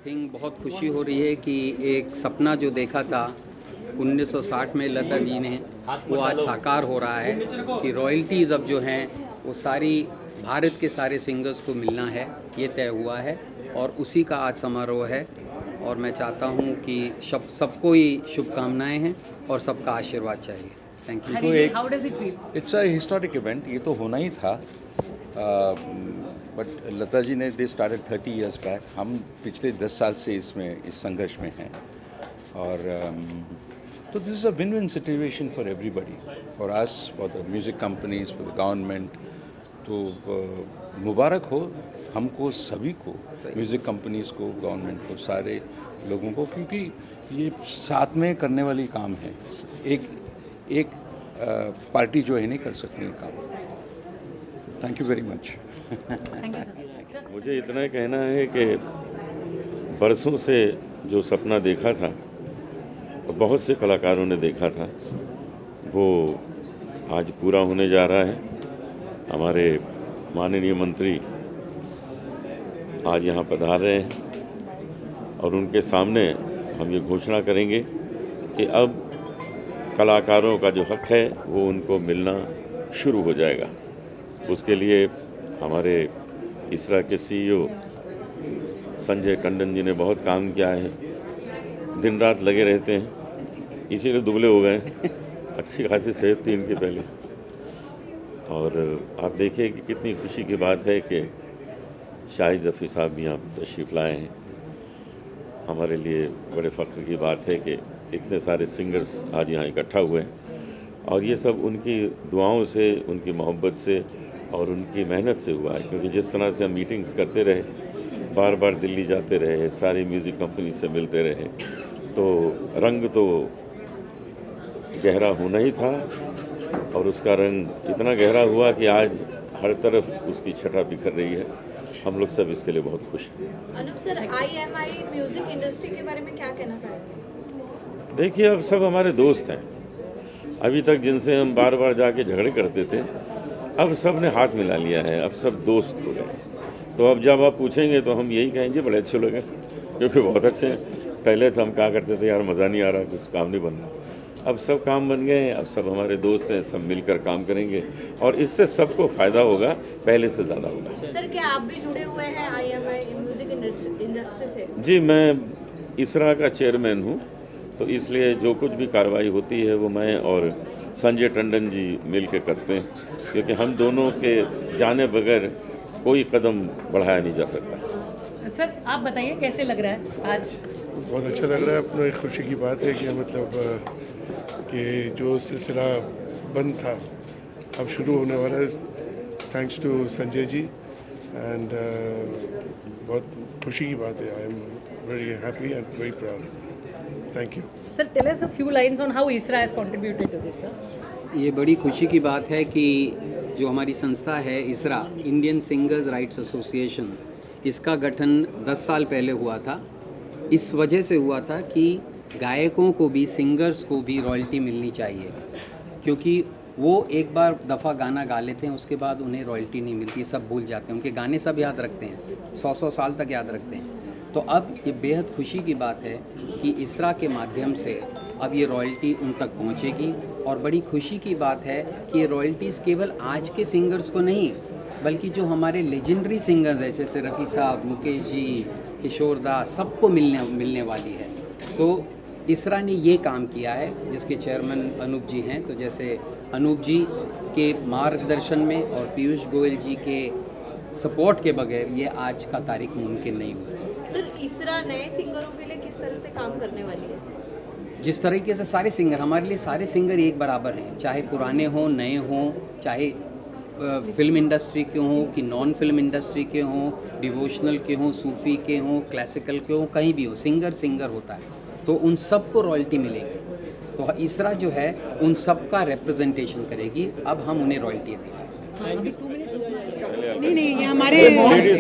Think बहुत खुशी हो रही है कि एक सपना जो देखा था 1960 में लता जी ने, वो आज साकार हो रहा है कि रॉयल्टीज़ अब जो हैं वो सारी भारत के सारे सिंगर्स को मिलना है, ये तय हुआ है और उसी का आज समारोह है। और मैं चाहता हूँ कि सबको ही शुभकामनाएं हैं और सबका आशीर्वाद चाहिए। Thank you. How does it feel? It's a historic event, ये तो होना ही था। बट लता जी ने दे स्टार्टेड 30 इयर्स बैक, हम पिछले 10 साल से इसमें इस संघर्ष में हैं। और तो this is a win win situation for everybody, for us, for the music companies, for the government. तो मुबारक हो हमको सभी को, म्यूज़िक कंपनीज़ को, गवर्नमेंट को, सारे लोगों को, क्योंकि ये साथ में करने वाली काम है। एक पार्टी जो है नहीं कर सकती ये काम। Thank you very much. मुझे इतना कहना है कि बरसों से जो सपना देखा था और बहुत से कलाकारों ने देखा था, वो आज पूरा होने जा रहा है। हमारे माननीय मंत्री आज यहाँ पधार रहे हैं और उनके सामने हम ये घोषणा करेंगे कि अब कलाकारों का जो हक है वो उनको मिलना शुरू हो जाएगा। उसके लिए हमारे इसरा के सीईओ संजय टंडन जी ने बहुत काम किया है, दिन रात लगे रहते हैं, इसीलिए दुबले हो गए। अच्छी खासी सेहत थी इनके पहले। और आप देखिए कि कितनी खुशी की बात है कि शाहिद रफ़ी साहब भी यहाँ तशरीफ़ लाए हैं। हमारे लिए बड़े फ़ख्र की बात है कि इतने सारे सिंगर्स आज यहाँ इकट्ठा हुए हैं और ये सब उनकी दुआओं से, उनकी मोहब्बत से और उनकी मेहनत से हुआ है। क्योंकि जिस तरह से हम मीटिंग्स करते रहे, बार बार दिल्ली जाते रहे, सारी म्यूज़िक कंपनी से मिलते रहे, तो रंग तो गहरा होना ही था और उसका रंग इतना गहरा हुआ कि आज हर तरफ उसकी छटा बिखर रही है। हम लोग सब इसके लिए बहुत खुश हैं। Anup sir, IMI music industry के बारे में क्या कहना चाहेंगे? देखिए, अब सब हमारे दोस्त हैं। अभी तक जिनसे हम बार बार जाके झगड़े करते थे, अब सब ने हाथ मिला लिया है, अब सब दोस्त हो गए। तो अब जब आप पूछेंगे तो हम यही कहेंगे बड़े अच्छे लोग हैं, क्योंकि बहुत अच्छे हैं। पहले तो हम कहा करते थे यार मज़ा नहीं आ रहा, कुछ काम नहीं बन रहा। अब सब काम बन गए हैं, अब सब हमारे दोस्त हैं, सब मिलकर काम करेंगे और इससे सबको फ़ायदा होगा, पहले से ज़्यादा होगा। सर, क्या आप भी जुड़े हुए हैं IMI म्यूजिक इंडस्ट्री से? जी, मैं इसरा का चेयरमैन हूँ, तो इसलिए जो कुछ भी कार्रवाई होती है वो मैं और संजय टंडन जी मिल के करते हैं, क्योंकि हम दोनों के जाने बगैर कोई कदम बढ़ाया नहीं जा सकता। सर, आप बताइए कैसे लग रहा है आज? बहुत अच्छा लग रहा है। अपना एक खुशी की बात है कि मतलब कि जो सिलसिला बंद था अब शुरू होने वाला है, thanks to Sanjay ji. And बहुत खुशी की बात है। I am very happy and very proud. Thank you. Sir, tell us a few lines on how ISRO has contributed to this, sir. ये बड़ी खुशी की बात है कि जो हमारी संस्था है इसरा, इंडियन सिंगर्स राइट्स एसोसिएशन, इसका गठन 10 साल पहले हुआ था। इस वजह से हुआ था कि गायकों को भी, सिंगर्स को भी रॉयल्टी मिलनी चाहिए, क्योंकि वो एक बार दफ़ा गाना गा लेते हैं, उसके बाद उन्हें रॉयल्टी नहीं मिलती, सब भूल जाते हैं। उनके गाने सब याद रखते हैं, 100 साल तक याद रखते हैं। तो अब ये बेहद खुशी की बात है कि इसरा के माध्यम से अब ये रॉयल्टी उन तक पहुंचेगी। और बड़ी खुशी की बात है कि ये रॉयल्टीज़ केवल आज के सिंगर्स को नहीं, बल्कि जो हमारे लेजेंडरी सिंगर्स हैं जैसे रफ़ी साहब, मुकेश जी, किशोर दा, सबको मिलने वाली है। तो इसरा ने ये काम किया है, जिसके चेयरमैन अनूप जी हैं। तो जैसे अनूप जी के मार्गदर्शन में और पीयूष गोयल जी के सपोर्ट के बगैर ये आज का तारीख मुमकिन नहीं हुई। सर, इसरा नए सिंगरों के लिए किस तरह से काम करने वाली है? जिस तरीके से सारे सिंगर, हमारे लिए सारे सिंगर एक बराबर हैं, चाहे पुराने हों, नए हों, चाहे फिल्म इंडस्ट्री के हों कि नॉन फिल्म इंडस्ट्री के हों, डिवोशनल के हों, सूफ़ी के हों, क्लासिकल के हों, कहीं भी हो, सिंगर होता है। तो उन सब को रॉयल्टी मिलेगी। तो इसरा जो है उन सब का रिप्रेजेंटेशन करेगी। अब हम उन्हें रॉयल्टी देंगे। नहीं, ये हमारे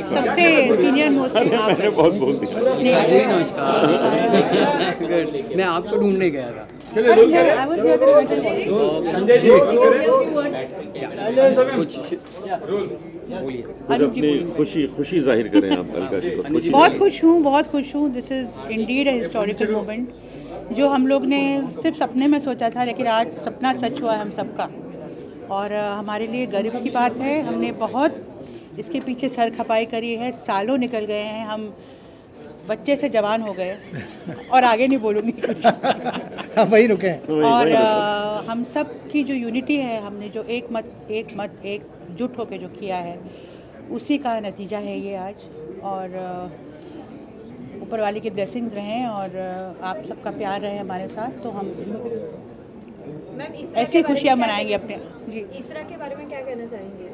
सबसे सीनियर मोस्ट मैंने बहुत बोल दिया। मैं आपको ढूंढने गया था। I was here कुछ बोलिए। कुछ अपनी खुशी जाहिर करें आप अलका जी को। खुशी बहुत खुश हूँ। This is indeed a historical moment जो हम लोग ने सिर्फ सपने में सोचा था, लेकिन आज सपना सच हुआ है हम सबका, और हमारे लिए गर्व की बात है। हमने बहुत इसके पीछे सर खपाई करी है, सालों निकल गए हैं, हम बच्चे से जवान हो गए और आगे नहीं बोलूँगी कुछ। वही रुके हैं। और हम सब की जो यूनिटी है, हमने जो एकजुट होकर जो किया है, उसी का नतीजा है ये आज। और ऊपर वाले की ब्लेसिंग्स रहें और आप सबका प्यार रहे हमारे साथ, तो हम मैम ऐसी खुशियाँ मनाएंगे अपने। जी, इसरा के बारे में क्या कहना चाहेंगे?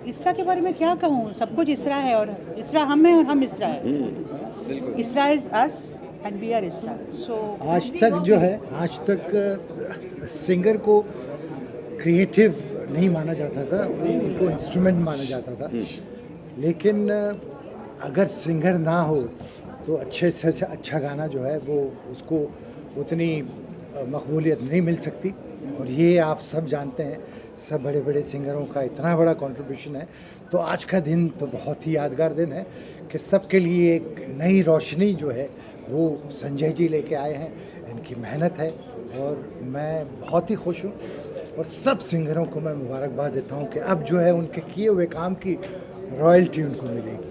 इसरा के बारे में क्या कहूँ, सब कुछ इसरा है, और इसरा हम हैं और हम इसरा है। Isra is us and we are Isra. So आज तक जो है, आज तक सिंगर को क्रिएटिव नहीं माना जाता था, उनको इंस्ट्रूमेंट माना जाता था। लेकिन अगर सिंगर ना हो तो अच्छे से अच्छा गाना जो है वो उसको उतनी मकबूलियत नहीं मिल सकती। और ये आप सब जानते हैं, सब बड़े बड़े सिंगरों का इतना बड़ा कंट्रीब्यूशन है। तो आज का दिन तो बहुत ही यादगार दिन है कि सबके लिए एक नई रोशनी जो है वो संजय जी लेके आए हैं। इनकी मेहनत है और मैं बहुत ही खुश हूँ, और सब सिंगरों को मैं मुबारकबाद देता हूँ कि अब जो है उनके किए हुए काम की रॉयल्टी उनको मिलेगी।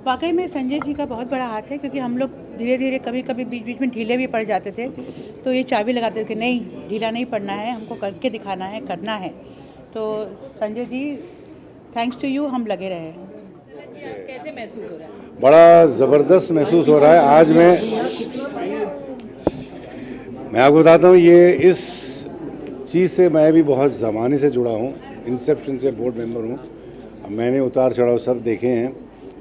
वाकई में संजय जी का बहुत बड़ा हाथ है, क्योंकि हम लोग धीरे धीरे कभी कभी बीच बीच में ढीले भी पड़ जाते थे, तो ये चाबी लगाते थे कि नहीं, ढीला नहीं पड़ना है, हमको करके दिखाना है, करना है। तो Sanjay ji, thanks to you, हम लगे रहे। कैसे महसूस हो रहा है? बड़ा ज़बरदस्त महसूस हो रहा है। आज मैं आपको बताता हूँ, ये इस चीज़ से मैं भी बहुत ज़माने से जुड़ा हूँ, इंसेप्शन से बोर्ड मेंबर हूँ। मैंने उतार चढ़ाव सब देखे हैं,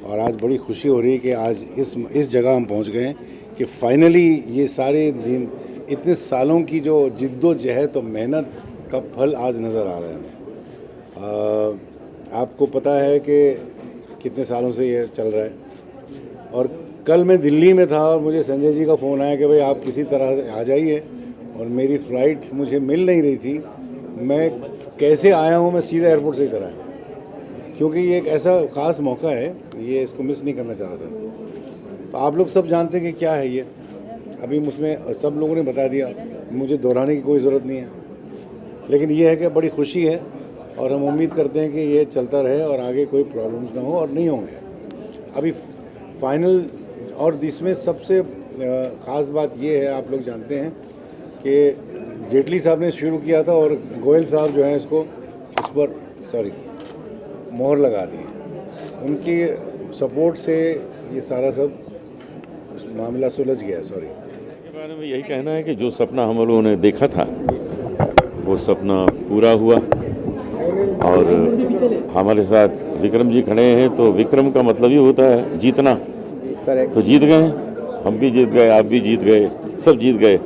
और आज बड़ी खुशी हो रही है कि आज इस जगह हम पहुंच गए हैं कि फाइनली ये सारे दिन, इतने सालों की जो जिद्दोजहद और मेहनत का फल आज नज़र आ रहा है। आपको पता है कि कितने सालों से ये चल रहा है, और कल मैं दिल्ली में था और मुझे संजय जी का फ़ोन आया कि भाई आप किसी तरह से आ जाइए, और मेरी फ़्लाइट मुझे मिल नहीं रही थी। मैं कैसे आया हूँ, मैं सीधा एयरपोर्ट से इधर आया, क्योंकि ये एक ऐसा ख़ास मौका है, ये इसको मिस नहीं करना चाह रहा था। तो आप लोग सब जानते हैं कि क्या है ये, अभी मुझमें सब लोगों ने बता दिया, मुझे दोहराने की कोई ज़रूरत नहीं है। लेकिन ये है कि बड़ी खुशी है, और हम उम्मीद करते हैं कि ये चलता रहे और आगे कोई प्रॉब्लम्स ना हो, और नहीं होंगे अभी फाइनल। और इसमें सबसे ख़ास बात ये है, आप लोग जानते हैं कि जेटली साहब ने शुरू किया था, और गोयल साहब जो हैं इसको उस पर मोहर लगा दी। उनकी सपोर्ट से ये सारा सब मामला सुलझ गया। के बारे में यही कहना है कि जो सपना हम लोगों ने देखा था वो सपना पूरा हुआ, और हमारे साथ विक्रम जी खड़े हैं, तो विक्रम का मतलब ही होता है जीतना। तो जीत गए, हम भी जीत गए, आप भी जीत गए, सब जीत गए।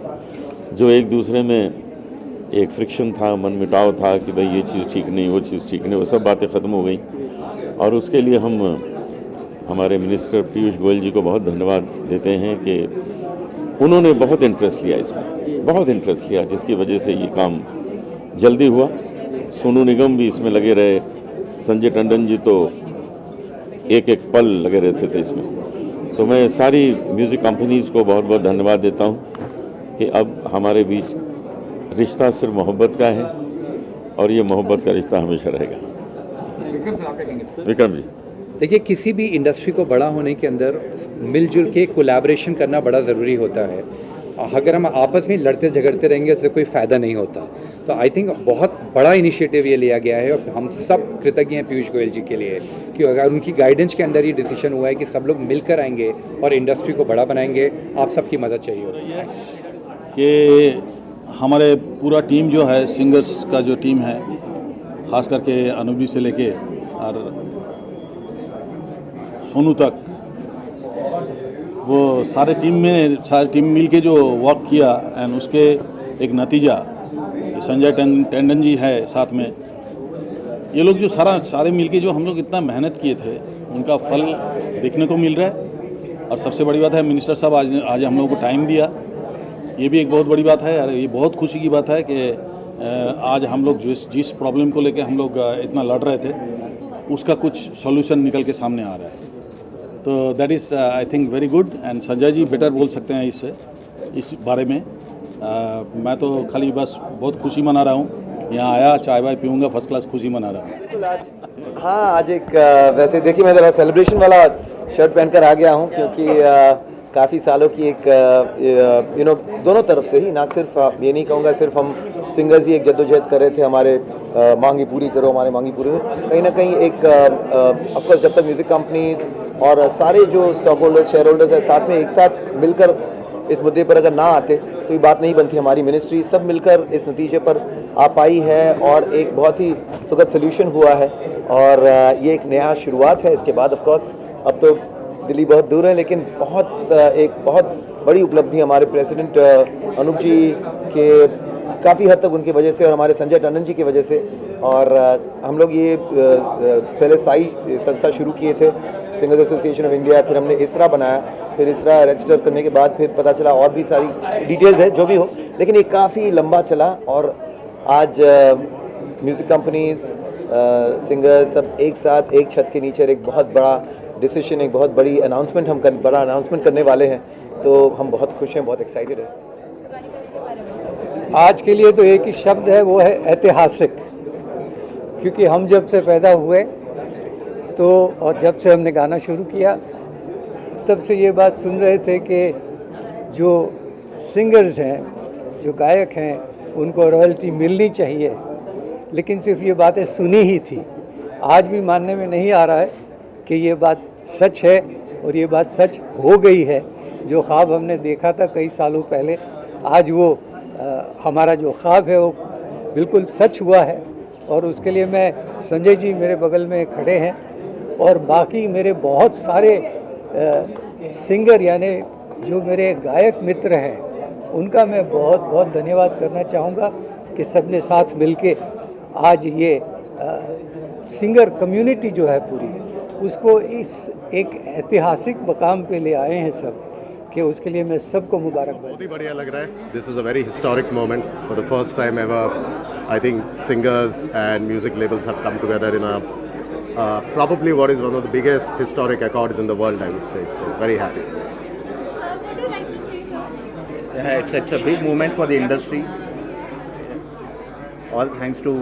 जो एक दूसरे में एक फ्रिक्शन था, मनमुटाव था कि भाई ये चीज़ ठीक नहीं, वो चीज़ ठीक नहीं, वो सब बातें ख़त्म हो गई। और उसके लिए हम हमारे मिनिस्टर पीयूष गोयल जी को बहुत धन्यवाद देते हैं कि उन्होंने बहुत इंटरेस्ट लिया इसमें, बहुत इंटरेस्ट लिया, जिसकी वजह से ये काम जल्दी हुआ। सोनू निगम भी इसमें लगे रहे, संजय टंडन जी तो एक एक पल लगे रहते थे इसमें। तो मैं सारी म्यूज़िक कंपनीज़ को बहुत बहुत धन्यवाद देता हूँ कि अब हमारे बीच रिश्ता सिर्फ मोहब्बत का है, और ये मोहब्बत का रिश्ता हमेशा रहेगा। विक्रम जी, देखिए, किसी भी इंडस्ट्री को बड़ा होने के अंदर मिलजुल के कोलैबोरेशन करना बड़ा ज़रूरी होता है। अगर हम आपस में लड़ते झगड़ते रहेंगे तो कोई फ़ायदा नहीं होता। तो आई थिंक बहुत बड़ा इनिशिएटिव ये लिया गया है, और हम सब कृतज्ञ हैं पीयूष गोयल जी के लिए कि अगर उनकी गाइडेंस के अंदर ये डिसीजन हुआ है कि सब लोग मिलकर आएंगे और इंडस्ट्री को बड़ा बनाएंगे। आप सबकी मदद चाहिए होती है कि हमारे पूरा टीम जो है, सिंगर्स का जो टीम है, ख़ास करके अनूप जी से लेके और सोनू तक, वो सारे टीम मिल के जो वर्क किया, एंड उसके एक नतीजा संजय टंडन जी है साथ में, ये लोग जो सारे मिल के जो हम लोग इतना मेहनत किए थे, उनका फल देखने को मिल रहा है। और सबसे बड़ी बात है मिनिस्टर साहब आज हम लोगों को टाइम दिया, ये भी एक बहुत बड़ी बात है। और ये बहुत खुशी की बात है कि आज हम लोग जिस प्रॉब्लम को लेकर हम लोग इतना लड़ रहे थे उसका कुछ सॉल्यूशन निकल के सामने आ रहा है। तो that is I think very good. And Sanjay ji better बोल सकते हैं इस बारे में। मैं तो खाली बस बहुत खुशी मना रहा हूँ, यहाँ आया चाय वाय पीऊँगा, फर्स्ट क्लास खुशी मना रहा हूँ। हाँ, आज एक वैसे देखिए मैं ज़रा सेलिब्रेशन वाला शर्ट पहनकर आ गया हूँ क्योंकि काफ़ी सालों की एक दोनों तरफ से ही, ना सिर्फ ये नहीं कहूँगा सिर्फ हम सिंगर्स ही एक जद्दोजहद कर रहे थे हमारे मांगी पूरी करो, हमारे मांगी पूरी करो, कहीं ना कहीं एक ऑफकोर्स जब तक म्यूज़िक कंपनीज और सारे जो स्टॉक होल्डर्स शेयर होल्डर्स हैं साथ में एक साथ मिलकर इस मुद्दे पर अगर ना आते तो ये बात नहीं बनती। हमारी मिनिस्ट्री सब मिलकर इस नतीजे पर आ पाई है और एक बहुत ही सुखद सोल्यूशन हुआ है और ये एक नया शुरुआत है। इसके बाद ऑफकोर्स अब तो दिल्ली बहुत दूर है, लेकिन एक बहुत बड़ी उपलब्धि हमारे प्रेसिडेंट अनूप जी के काफ़ी हद तक उनकी वजह से और हमारे संजय टंडन जी की वजह से। और हम लोग ये पहले साई संस्था शुरू किए थे, सिंगर्स एसोसिएशन ऑफ इंडिया, फिर हमने इसरा बनाया, फिर इसरा रजिस्टर करने के बाद फिर पता चला और भी सारी डिटेल्स है जो भी हो, लेकिन ये काफ़ी लंबा चला और आज म्यूज़िक कंपनीज सिंगर्स सब एक साथ एक छत के नीचे एक बहुत बड़ा डिसीजन, एक बहुत बड़ी बड़ा अनाउंसमेंट करने वाले हैं। तो हम बहुत खुश हैं, बहुत एक्साइटेड हैं। आज के लिए तो एक ही शब्द है, वो है ऐतिहासिक। क्योंकि हम जब से पैदा हुए तो और जब से हमने गाना शुरू किया तब से ये बात सुन रहे थे कि जो सिंगर्स हैं, जो गायक हैं, उनको रॉयल्टी मिलनी चाहिए, लेकिन सिर्फ ये बातें सुनी ही थी। आज भी मानने में नहीं आ रहा है कि ये बात सच है और ये बात सच हो गई है। जो ख्वाब हमने देखा था कई सालों पहले, आज वो हमारा जो ख्वाब है वो बिल्कुल सच हुआ है। और उसके लिए मैं, संजय जी मेरे बगल में खड़े हैं और बाकी मेरे बहुत सारे सिंगर यानी जो मेरे गायक मित्र हैं, उनका मैं बहुत बहुत धन्यवाद करना चाहूँगा कि सबने साथ मिलके आज ये सिंगर कम्युनिटी जो है पूरी, उसको इस एक ऐतिहासिक मकाम पे ले आए हैं सब, कि उसके लिए मैं सबको मुबारकबाद। बहुत ही बढ़िया लग रहा है। This is a very historic moment for the first time ever. I think singers and music labels have come together in a probably what is one of the biggest historic accords in the world, I would say. So very happy. Yeah, it's a big moment for the industry. All thanks to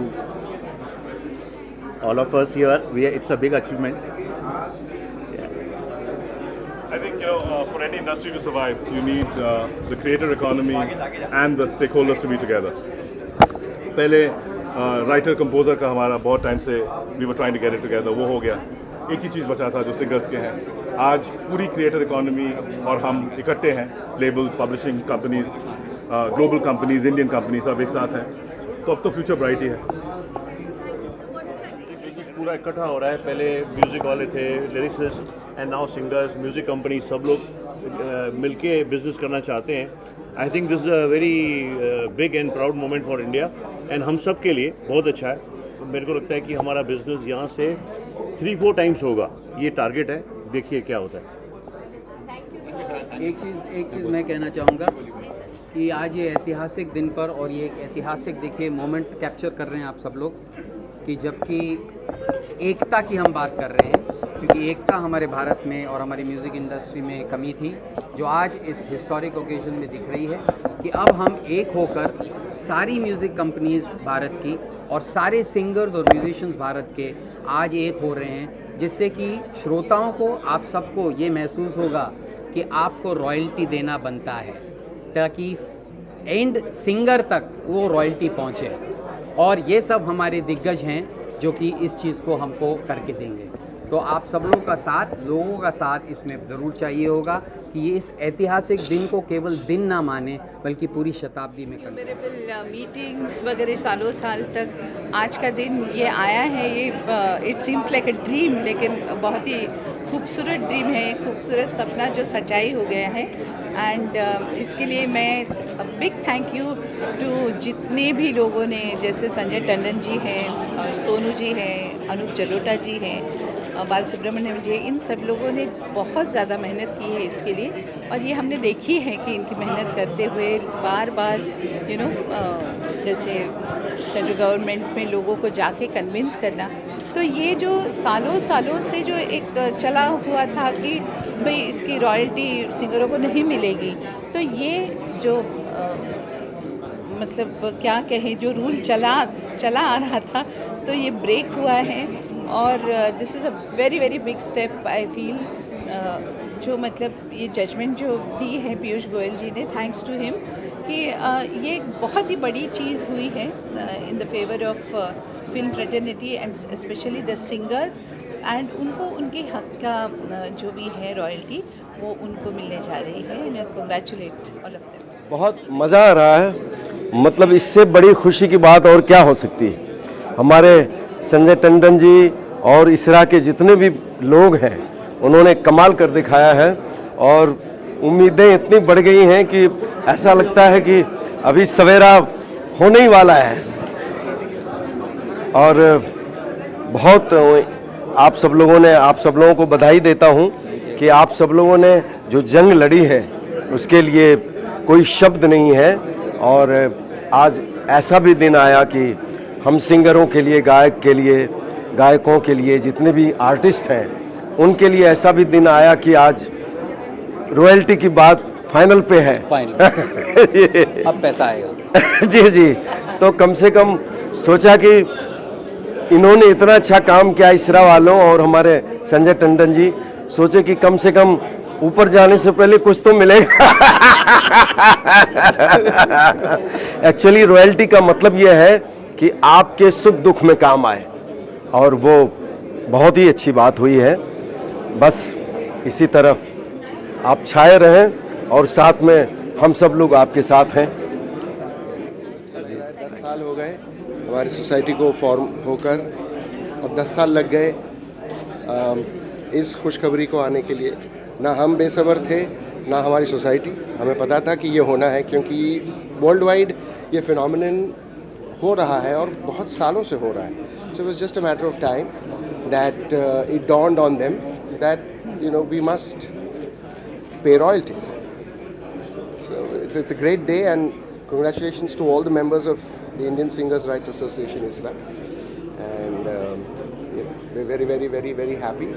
all of us here. It's a big achievement. I think for any industry to survive, you need the creator economy and the stakeholders to be together. पहले writer composer का हमारा बहुत time से we were trying to get it together, वो हो गया। एक ही चीज़ बचा था जो सिंगर्स के हैं। आज पूरी क्रिएटर इकोनॉमी और हम इकट्ठे हैं, labels, publishing companies, global companies, Indian companies सब एक साथ हैं, तो अब तो फ्यूचर ब्राइट ही है। पूरा इकट्ठा हो रहा है। पहले म्यूज़िक वाले थे, lyricist, and now singers, music company, सब लोग मिलके बिजनेस करना चाहते हैं। I think this is a very big and proud moment for India and हम सब के लिए बहुत अच्छा है। तो मेरे को लगता है कि हमारा बिजनेस यहाँ से 3-4 टाइम्स होगा, ये टारगेट है। देखिए क्या होता है। एक चीज़ मैं कहना चाहूँगा कि आज ये ऐतिहासिक दिन पर, और ये एक ऐतिहासिक देखिए मोमेंट कैप्चर कर रहे हैं आप सब लोग, कि जबकि एकता की हम बात कर रहे हैं, क्योंकि एकता हमारे भारत में और हमारी म्यूज़िक इंडस्ट्री में कमी थी, जो आज इस हिस्टोरिक ओकेजन में दिख रही है कि अब हम एक होकर सारी म्यूज़िक कंपनीज भारत की और सारे सिंगर्स और म्यूजिशियंस भारत के आज एक हो रहे हैं, जिससे कि श्रोताओं को, आप सबको ये महसूस होगा कि आपको रॉयल्टी देना बनता है, ताकि एंड सिंगर तक वो रॉयल्टी पहुँचे। और ये सब हमारे दिग्गज हैं जो कि इस चीज़ को हमको करके देंगे। तो आप सब लोगों का साथ इसमें ज़रूर चाहिए होगा कि ये इस ऐतिहासिक दिन को केवल दिन ना माने, बल्कि पूरी शताब्दी में करें। मीटिंग्स वगैरह सालों साल तक आज का दिन ये आया है, ये it seems like a dream, लेकिन बहुत ही खूबसूरत ड्रीम है, खूबसूरत सपना जो सच्चाई हो गया है। एंड इसके लिए मैं बिग थैंक यू टू जितने भी लोगों ने, जैसे संजय टंडन जी हैं और सोनू जी हैं, अनूप जलोटा जी हैं, बालसुब्रमण्यम जी, इन सब लोगों ने बहुत ज़्यादा मेहनत की है इसके लिए, और ये हमने देखी है कि इनकी मेहनत करते हुए बार बार जैसे सेंट्रल गवर्नमेंट में लोगों को जाके कन्विंस करना, तो ये जो सालों सालों से जो एक चला हुआ था कि भाई इसकी रॉयल्टी सिंगरों को नहीं मिलेगी, तो ये जो मतलब क्या कहें, जो रूल चला आ रहा था, तो ये ब्रेक हुआ है। और this is a very very big step I feel, जो मतलब ये जजमेंट जो दी है पीयूष गोयल जी ने, थैंक्स टू हिम, कि ये एक बहुत ही बड़ी चीज़ हुई है in the favour of film fraternity and specially the singers, and उनको उनके हक का जो भी है रॉयल्टी वो उनको मिलने जा रही है। Congratulate all of them. बहुत मज़ा आ रहा है, मतलब इससे बड़ी खुशी की बात और क्या हो सकती है। हमारे संजय टंडन जी और इसरा के जितने भी लोग हैं उन्होंने कमाल कर दिखाया है, और उम्मीदें इतनी बढ़ गई हैं कि ऐसा लगता है कि अभी सवेरा होने ही वाला है। और बहुत आप सब लोगों को बधाई देता हूं कि आप सब लोगों ने जो जंग लड़ी है उसके लिए कोई शब्द नहीं है। और आज ऐसा भी दिन आया कि हम सिंगरों के लिए, गायक के लिए, गायकों के लिए, जितने भी आर्टिस्ट हैं उनके लिए ऐसा भी दिन आया कि आज रॉयल्टी की बात फाइनल पे है। फाइनल अब पैसा आएगा। जी, तो कम से कम सोचा कि इन्होंने इतना अच्छा काम किया, इसरा वालों और हमारे संजय टंडन जी, सोचे कि कम से कम ऊपर जाने से पहले कुछ तो मिलेगा। एक्चुअली रॉयल्टी का मतलब यह है कि आपके सुख दुख में काम आए, और वो बहुत ही अच्छी बात हुई है। बस इसी तरह आप छाए रहें और साथ में हम सब लोग आपके साथ हैं। 10 साल हो गए हमारी सोसाइटी को फॉर्म होकर, और 10 साल लग गए इस खुशखबरी को आने के लिए। ना हम बेसब्र थे, ना हमारी सोसाइटी। हमें पता था कि ये होना है, क्योंकि वर्ल्ड वाइड ये फिनोमिनन हो रहा है और बहुत सालों से हो रहा है। So it was just a matter of time that it dawned on them that we must pay royalties. So it's a great day, and congratulations to all the members of the Indian Singers Rights Association, ISRA, and we're very very very very happy.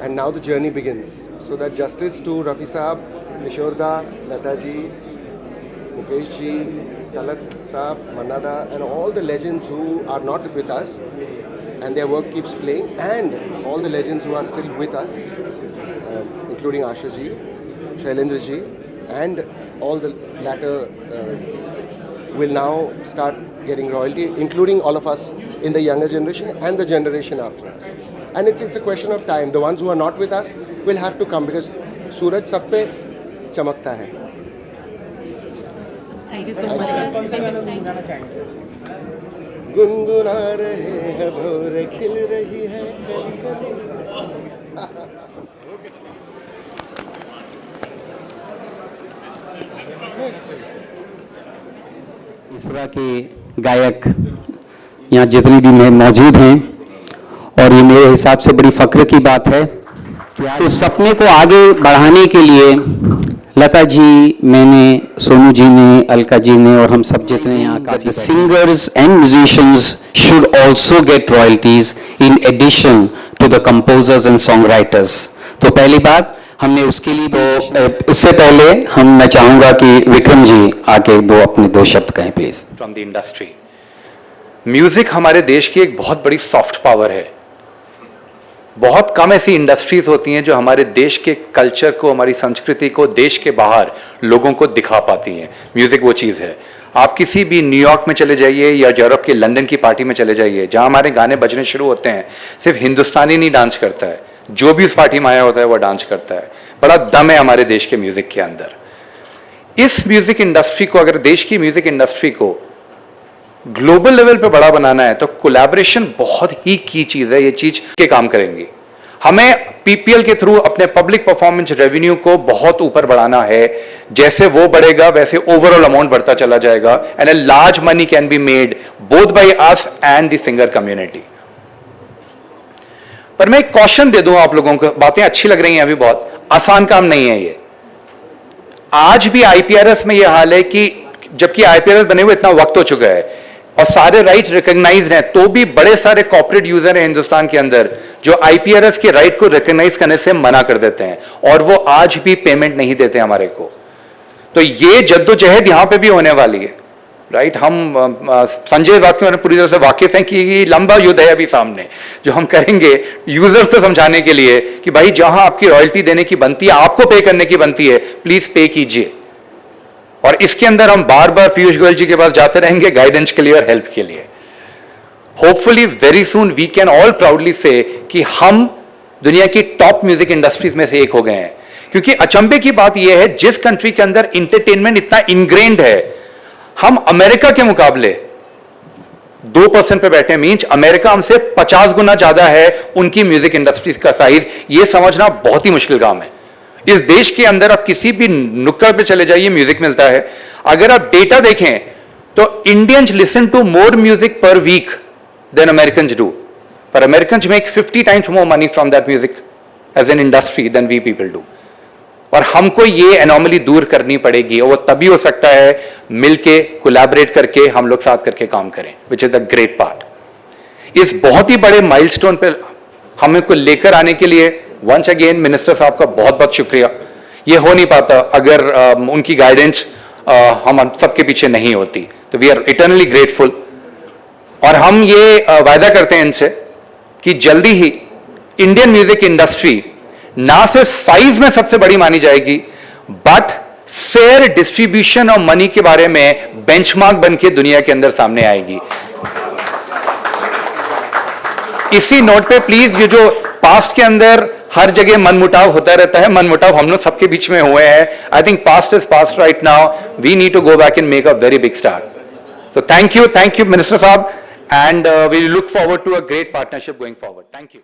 And now the journey begins. So that justice to Rafi Saab, Kishorda, Lata ji, Mukesh ji, Talat Saab, Manada, and all the legends who are not with us, and their work keeps playing, and all the legends who are still with us, including Asha ji, Shailendra ji, and all the latter will now start getting royalty, including all of us in the younger generation and the generation after us. And it's a question of time. The ones who are not with us will have to come, because सूरज सब पे चमकता है। Thank you so much. गुनगुना रहे हैं भौर, खिल रही है कली कली। इसरा के गायक यहाँ जितने भी मौजूद हैं, और ये मेरे हिसाब से बड़ी फख्र की बात है कि उस सपने को आगे बढ़ाने के लिए लता जी, मैंने, सोनू जी ने, अलका जी ने, और हम सब जितने यहाँ काफी singers and musicians should also get royalties in addition to the composers and song writers. तो पहली बात हमने उसके लिए, तो उससे पहले मैं चाहूंगा कि विक्रम जी आके अपने दो शब्द कहें please. From the industry, music हमारे देश की एक बहुत बड़ी सॉफ्ट पावर है। बहुत कम ऐसी इंडस्ट्रीज होती हैं जो हमारे देश के कल्चर को, हमारी संस्कृति को देश के बाहर लोगों को दिखा पाती हैं। म्यूजिक वो चीज़ है। आप किसी भी न्यूयॉर्क में चले जाइए या यूरोप के लंदन की पार्टी में चले जाइए, जहां हमारे गाने बजने शुरू होते हैं, सिर्फ हिंदुस्तानी नहीं डांस करता है, जो भी उस पार्टी में आया होता है वो डांस करता है। बड़ा दम है हमारे देश के म्यूजिक के अंदर। इस म्यूजिक इंडस्ट्री को, अगर देश की म्यूजिक इंडस्ट्री को ग्लोबल लेवल पे बड़ा बनाना है तो कोलैबोरेशन बहुत ही की चीज है। ये चीज के काम करेंगी। हमें पीपीएल के थ्रू अपने पब्लिक परफॉर्मेंस रेवेन्यू को बहुत ऊपर बढ़ाना है। जैसे वो बढ़ेगा वैसे ओवरऑल अमाउंट बढ़ता चला जाएगा, and a large money can be made both by us and the singer community. पर मैं एक कॉशन दे दूं आप लोगों को, बातें अच्छी लग रही हैं अभी, बहुत आसान काम नहीं है ये। आज भी आईपीआरएस में ये हाल है कि जबकि आईपीआरएस बने हुए इतना वक्त हो चुका है और सारे राइट्स रिकॉग्नाइज्ड हैं, तो भी बड़े सारे कॉर्पोरेट यूजर हैं हिंदुस्तान के अंदर जो आईपीआरएस के राइट को रिकॉग्नाइज करने से मना कर देते हैं और वो आज भी पेमेंट नहीं देते हमारे को। तो ये जद्दोजहद यहां पे भी होने वाली है, राइट। हम संजय बात के बारे में पूरी तरह से वाकिफ हैं कि ये लंबा युद्ध है अभी सामने, जो हम करेंगे यूजर्स को समझाने के लिए कि भाई जहां आपकी रॉयल्टी देने की बनती है, आपको पे करने की बनती है, प्लीज पे कीजिए। और इसके अंदर हम बार बार पीयूष गोयल जी के पास जाते रहेंगे गाइडेंस के लिए और हेल्प के लिए। Hopefully very soon we can all proudly say कि हम दुनिया की टॉप म्यूजिक इंडस्ट्रीज में से एक हो गए हैं। क्योंकि अचंभे की बात यह है, जिस कंट्री के अंदर इंटरटेनमेंट इतना इनग्रेन्ड है, हम अमेरिका के मुकाबले 2% पे बैठे, मींस अमेरिका हमसे 50 गुना ज्यादा है उनकी म्यूजिक इंडस्ट्रीज का साइज। यह समझना बहुत ही मुश्किल काम है। इस देश के अंदर आप किसी भी नुक्कड़ पे चले जाइए, म्यूजिक मिलता है। अगर आप डेटा देखें तो Indians listen to more music per week than Americans do, पर Americans make 50 times more money from that music as an industry than we people do. और हमको ये एनॉमली दूर करनी पड़ेगी, और वो तभी हो सकता है मिलके कोलैबोरेट करके हम लोग साथ करके काम करें, which is the great part. इस बहुत ही बड़े माइलस्टोन पे हमें को लेकर आने के लिए वंस अगेन मिनिस्टर साहब का बहुत बहुत शुक्रिया। ये हो नहीं पाता अगर उनकी गाइडेंस हम सबके पीछे नहीं होती। तो वी आर इटर्नली ग्रेटफुल, और हम ये वायदा करते हैं इनसे कि जल्दी ही इंडियन म्यूजिक इंडस्ट्री ना सिर्फ साइज में सबसे बड़ी मानी जाएगी, बट फेयर डिस्ट्रीब्यूशन और मनी के बारे में बेंचमार्क बन के दुनिया के अंदर सामने आएगी। इसी नोट पे प्लीज, ये जो पास्ट के अंदर हर जगह मनमुटाव होता रहता है, मनमुटाव हम लोग सबके बीच में हुए हैं। I think past is past right now, we need to go back and make a very big start. So thank you, Minister Saab, and we look forward to a great partnership going forward. Thank you.